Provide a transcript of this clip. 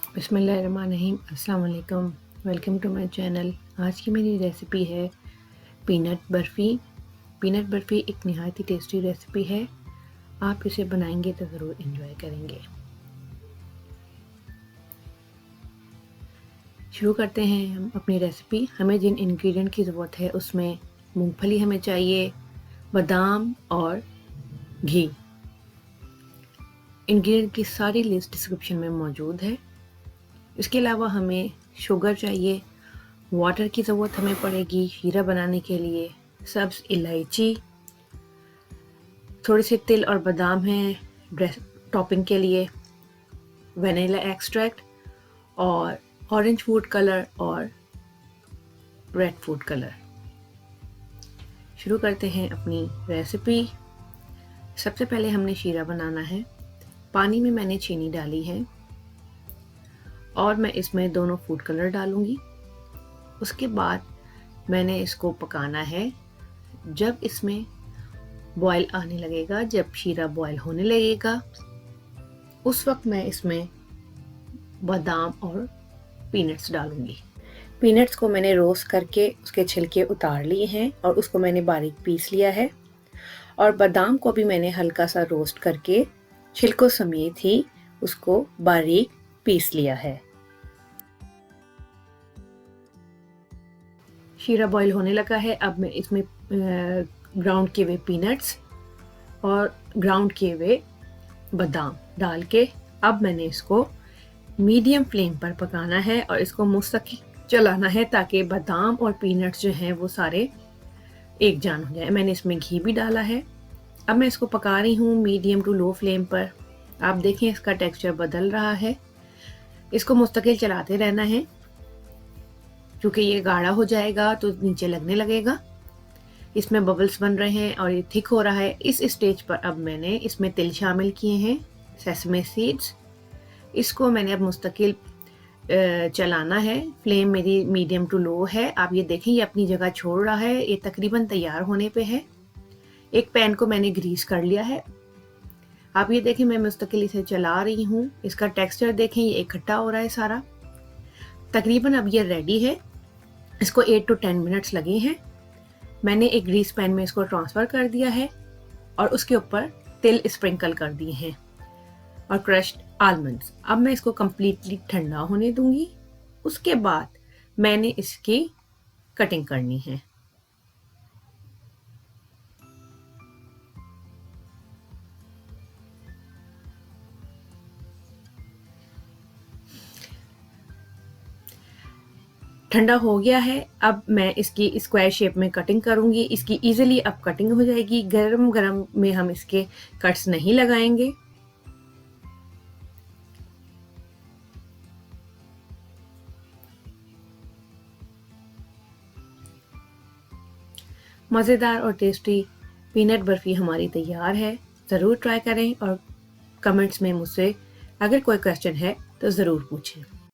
बिस्मिल्लाहिर्रहमानिर्रहीम। अस्सलाम वालेकुम। Welcome to my channel. आज की मेरी रेसिपी है पीनट बर्फ़ी। पीनट बर्फ़ी एक नहायत ही टेस्टी रेसिपी है। आप इसे बनाएंगे तो ज़रूर एंजॉय करेंगे। शुरू करते हैं हम अपनी रेसिपी। हमें जिन इंग्रेडिएंट की ज़रूरत है उसमें मूंगफली हमें चाहिए, बादाम और घी। इंग्रेडिएंट की सारी लिस्ट डिस्क्रिप्शन में मौजूद है। इसके अलावा हमें शुगर चाहिए, वाटर की ज़रूरत हमें पड़ेगी शीरा बनाने के लिए, सब्ज़ इलायची, थोड़े से तिल और बादाम हैं टॉपिंग के लिए, वनीला एक्सट्रैक्ट और ऑरेंज फूड कलर और रेड फूड कलर। शुरू करते हैं अपनी रेसिपी। सबसे पहले हमने शीरा बनाना है। पानी में मैंने चीनी डाली है और मैं इसमें दोनों फूड कलर डालूंगी। उसके बाद मैंने इसको पकाना है। जब इसमें बॉयल आने लगेगा, जब शीरा बॉयल होने लगेगा, उस वक्त मैं इसमें बादाम और पीनट्स डालूंगी। पीनट्स को मैंने रोस्ट करके उसके छिलके उतार लिए हैं और उसको मैंने बारीक पीस लिया है। और बादाम को भी मैंने हल्का सा रोस्ट करके छिलकों समेत ही उसको बारीक पीस लिया है। शीरा बॉईल होने लगा है। अब मैं इसमें ग्राउंड किए हुए पीनट्स और ग्राउंड किए हुए बादाम डाल के अब मैंने इसको मीडियम फ्लेम पर पकाना है और इसको मुस्तकिल चलाना है ताकि बादाम और पीनट्स जो हैं वो सारे एक जान हो जाए। मैंने इसमें घी भी डाला है। अब मैं इसको पका रही हूँ मीडियम टू लो फ्लेम पर। आप देखें इसका टेक्सचर बदल रहा है। इसको मुस्तकिल चलाते रहना है क्योंकि ये गाढ़ा हो जाएगा तो नीचे लगने लगेगा। इसमें बबल्स बन रहे हैं और ये थिक हो रहा है। इस स्टेज पर अब मैंने इसमें तिल शामिल किए हैं, सेसमे सीड्स। इसको मैंने अब मुस्तकिल चलाना है। फ्लेम मेरी मीडियम टू लो है। आप ये देखें ये अपनी जगह छोड़ रहा है। ये तकरीबन तैयार होने पे है। एक पैन को मैंने ग्रीस कर लिया है। आप ये देखें मैं मुस्तकिल इसे चला रही हूँ। इसका टेक्सचर देखें, ये इकट्ठा हो रहा है सारा। तकरीबन अब ये रेडी है। इसको 8 to 10 मिनट्स लगे हैं। मैंने एक ग्रीस पैन में इसको ट्रांसफ़र कर दिया है और उसके ऊपर तिल स्प्रिंकल कर दिए हैं और क्रश्ड आलमंड्स। अब मैं इसको कम्प्लीटली ठंडा होने दूंगी। उसके बाद मैंने इसकी कटिंग करनी है। ठंडा हो गया है। अब मैं इसकी स्क्वायर शेप में कटिंग करूंगी। इसकी इजीली अब कटिंग हो जाएगी। गरम गरम में हम इसके कट्स नहीं लगाएंगे। मज़ेदार और टेस्टी पीनट बर्फ़ी हमारी तैयार है। ज़रूर ट्राई करें और कमेंट्स में मुझसे अगर कोई क्वेश्चन है तो ज़रूर पूछें।